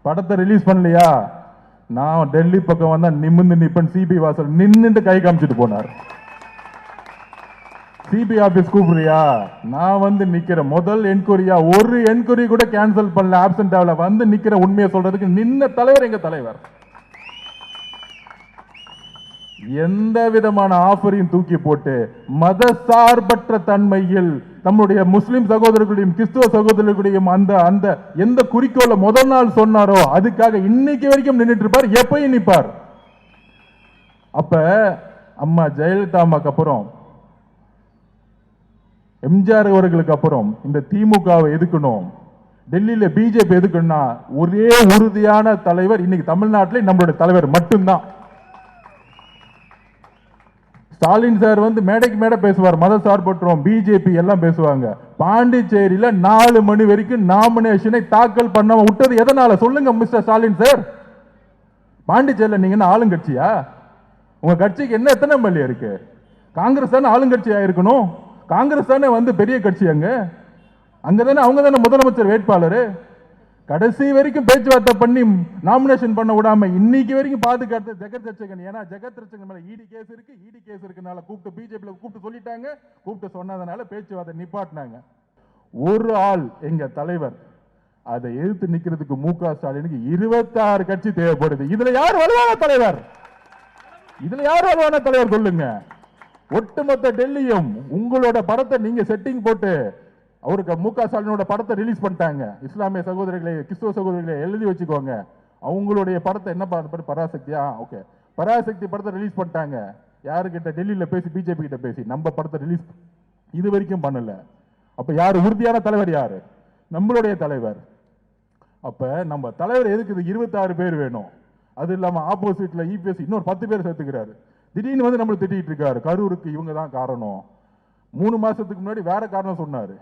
படத்தை ரிலீஸ் பண்ணலையா? நான் டெல்லி பக்கம் வந்தா நிமிந்து நிப்பன் சிபி வாசல் நின்னுட்டு கை காமிச்சிட்டு போனார். சிபி ஆபீஸ் கூப்பிடுறியா? நான் வந்து நிக்கிறேன். முதல் என்கொயரியா, ஒரு என்கொயரி கூட கேன்சல் பண்ணல, ஆப்சென்ட் ஆகல, வந்து நிக்கிற உண்மையை சொல்றதுக்கு நின்ன தலைவர் எங்க தலைவர். எந்த விதமான ஆஃபரையும் தூக்கி போட்டு மத சார்பற்ற தன்மையில் நம்முடைய முஸ்லிம் சகோதரர்களையும் கிறிஸ்துவ சகோதரர்களையும் அந்த அந்த எந்த குறிக்கோளை முதல் நாள் சொன்னாரோ அதுக்காக இன்னைக்கு வரைக்கும் நின்றுட்டு இருப்பார், எப்பயும் நிற்பார். அப்ப அம்மா ஜெயலலிதா அம்மாக்கு அப்புறம் எம்ஜிஆர் அவர்களுக்கு அப்புறம் இந்த திமுகவை எதுக்கணும், டெல்லியில பிஜேபி எதுக்கணும்னா ஒரே உறுதியான தலைவர் இன்னைக்கு தமிழ்நாட்டில் நம்மளுடைய தலைவர் மட்டும்தான். ஸ்டாலின் சார் வந்து மேடைக்கு மேடை பேசுவார், மத சார்பற்றோம் பிஜேபி எல்லாம் பேசுவாங்க. பாண்டிச்சேரியில 4 மணி வரைக்கும் நாமினேஷனை தாக்கல் பண்ண விட்டது எதனால சொல்லுங்க மிஸ்டர் ஸ்டாலின் சார்? பாண்டிச்சேரியில நீங்க என்ன ஆளுங்கட்சியா? உங்க கட்சிக்கு என்ன எத்தனை எம்எல்ஏ இருக்கு? காங்கிரஸ் தானே ஆளுங்கட்சியா இருக்கணும். காங்கிரஸ் தானே வந்து பெரிய கட்சி, அங்கதானே அவங்க தானே முதலமைச்சர் வேட்பாளர். கடைசி வரைக்கும் பேச்சுவார்த்தை பண்ணி நாமினேஷன் பண்ண விடாம இன்னைக்கு வரைக்கும் பாதுகாத்து ஜெகத் ரட்சகன். ஏன்னா ஜெகத் ரட்சகன் மேல இடி கேஸ் இருக்குனால கூப்பிட்டு பிஜேபி கூப்பிட்டு சொல்லிட்டாங்க. கூப்பிட்டு சொன்னதுனால பேச்சுவார்த்தை நிப்பாட்டினாங்க. ஒரு ஆள் எங்க தலைவர் அதை எதிர்த்து நிக்கிறதுக்கு மு.க. ஸ்டாலினுக்கு 26 கட்சி தேவைப்படுது. இதுல யார் வலுவான தலைவர்? சொல்லுங்க. ஒட்டுமொத்த டெல்லியும் உங்களோட படத்தை நீங்க செட்டிங் போட்டு அவருக்கு மு.க. ஸ்டாலினோட படத்தை ரிலீஸ் பண்ணிட்டாங்க. இஸ்லாமிய சகோதரர்களை கிறிஸ்துவ சகோதரர்களை எழுதி வச்சுக்கோங்க. அவங்களுடைய படத்தை என்ன பராசக்தியா? ஓகே, பராசக்தி படத்தை ரிலீஸ் பண்ணிட்டாங்க. யாருக்கிட்ட? டெல்லியில பேசி, பிஜேபி கிட்ட பேசி நம்ம படத்தை ரிலீஸ் இது வரைக்கும் பண்ணல. அப்ப யாரு உறுதியான தலைவர்? யாரு? நம்மளுடைய தலைவர். அப்ப நம்ம தலைவர் எதுக்கு 26 பேர் வேணும்? அது இல்லாம ஆப்போசிட்ல இபிஎஸ் இன்னொரு 10 பேர் சேர்த்துக்கிறாரு. திடீர்னு வந்து நம்மளை திட்டிட்டு இருக்காரு, கரூருக்கு இவங்க தான் காரணம். 3 மாசத்துக்கு முன்னாடி வேற காரணம் சொன்னாரு,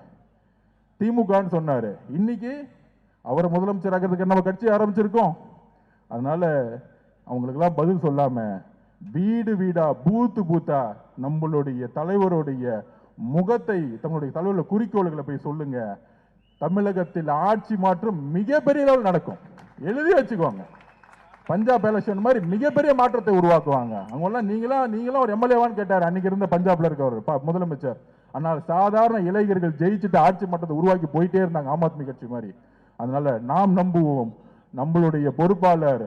திமுகன்னு சொன்னாரு. இன்னைக்கு அவரை முதலமைச்சர் ஆகிறதுக்கு நம்ம கட்சி ஆரம்பிச்சிருக்கோம். அதனால அவங்களுக்கெல்லாம் பதில் சொல்லாம வீடு வீடா பூத்தா நம்மளுடைய தலைவருடைய முகத்தை, தங்களுடைய தலைவருடைய குறிக்கோள்களை போய் சொல்லுங்க. தமிழகத்தில் ஆட்சி மாற்றம் மிகப்பெரிய அளவில் நடக்கும். எழுதி வச்சுக்கோங்க. பஞ்சாப் எலெக்ஷன் மாதிரி மிகப்பெரிய மாற்றத்தை உருவாக்குவாங்க. அவங்கெல்லாம் நீங்களும் ஒரு எம்எல்ஏவான்னு கேட்டார் அன்னைக்கு இருந்த பஞ்சாப்ல இருக்கவர் முதலமைச்சர். ஆனால் சாதாரண இளைஞர்கள் ஜெயிச்சுட்டு ஆட்சி மட்டத்தை உருவாக்கி போயிட்டே இருந்தாங்க, ஆம் ஆத்மி கட்சி மாதிரி. அதனால நாம் நம்புவோம். நம்மளுடைய பொறுப்பாளர்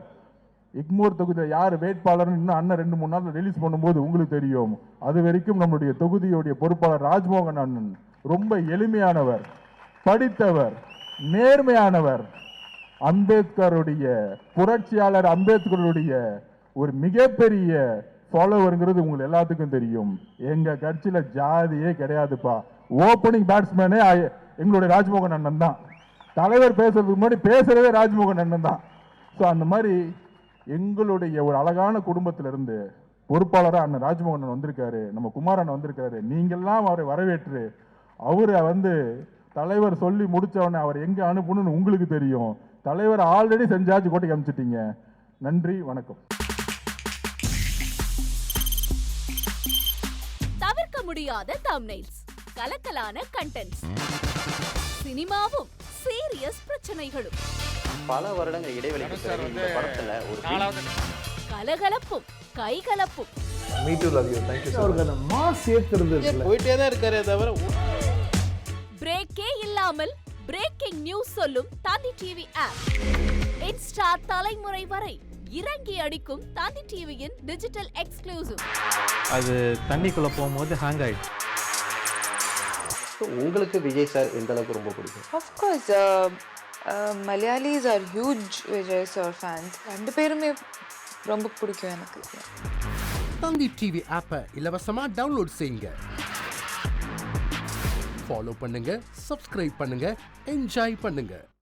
இக்மூர் தொகுதியில் யார் வேட்பாளர் இன்னும் அண்ணன் 2-3 நாள் ரிலீஸ் பண்ணும்போது உங்களுக்கு தெரியும். அது வரைக்கும் நம்மளுடைய தொகுதியுடைய பொறுப்பாளர் ராஜ்மோகன் அண்ணன் ரொம்ப எளிமையானவர், படித்தவர், நேர்மையானவர். அம்பேத்கருடைய புரட்சியாளர் அம்பேத்கருடைய ஒரு மிகப்பெரிய ஃபாலோவருங்கிறது உங்களுக்கு எல்லாத்துக்கும் தெரியும். எங்க கட்சியில ஜாதியே கிடையாதுப்பா. ஓப்பனிங் பேட்ஸ்மேனே எங்களுடைய ராஜ்மோகன் அண்ணன் தான். தலைவர் பேசுறதுக்கு முன்னாடி பேசுறதே ராஜ்மோகன் அண்ணன் தான். ஸோ அந்த மாதிரி எங்களுடைய ஒரு அழகான குடும்பத்திலிருந்து பொறுப்பாளராக அண்ணன் ராஜ்மோகன் அண்ணன் வந்திருக்காரு, நம்ம குமார் அண்ணன் வந்திருக்காரு. நீங்கெல்லாம் அவரை வரவேற்று அவரை வந்து தலைவர் சொல்லி முடிச்சவனே அவர் எங்க அனுப்பணும்னு உங்களுக்கு தெரியும். தலைவர் ஆல்ரெடி செஞ்சாச்சு, கோட்டைக்கு அனுப்பிச்சிட்டீங்க. நன்றி, வணக்கம். தவிர்க்க முடியாத தம்ப்நெயில்ஸ், கலக்கலான கண்டென்ட்ஸ், சினிமாவும் சீரியஸ் பிரச்சனைகளும், பல வருடங்கள் இடைவெளிக்கு பிறகு இந்த படத்துல ஒரு கலகலப்பும் கைகலப்பும். Me too love you. Thank you sir. Mass ஏத்துறது போயிட்டே தான் இருக்காரே தவிர பிரேக்கே இல்லாமல் பிரேக்கிங் நியூஸ் சொல்லும் தந்தி டிவி ஆப். இன்ஸ்டா தலைமுறை வரை இறங்கி அடிக்கும் தந்தி டிவியின் டிஜிட்டல் எக்ஸ்க்ளூசிவ். அது தண்ணிக்குள்ள போகும்போது ஹேங் ஆயிடுச்சு. உங்களுக்கு விஜய் சார் எந்த அளவுக்கு ரொம்ப பிடிக்கும்? Of course, Malayalis are huge Vijay sir fans. ரெண்டு பேருமே ரொம்ப பிடிக்கும் எனக்கு. தந்தி டிவி ஆப்பை இலவசமா டவுன்லோட் செய்யுங்க. ஃபாலோ பண்ணுங்க, சப்ஸ்கிரைப் பண்ணுங்க, என்ஜாய் பண்ணுங்க.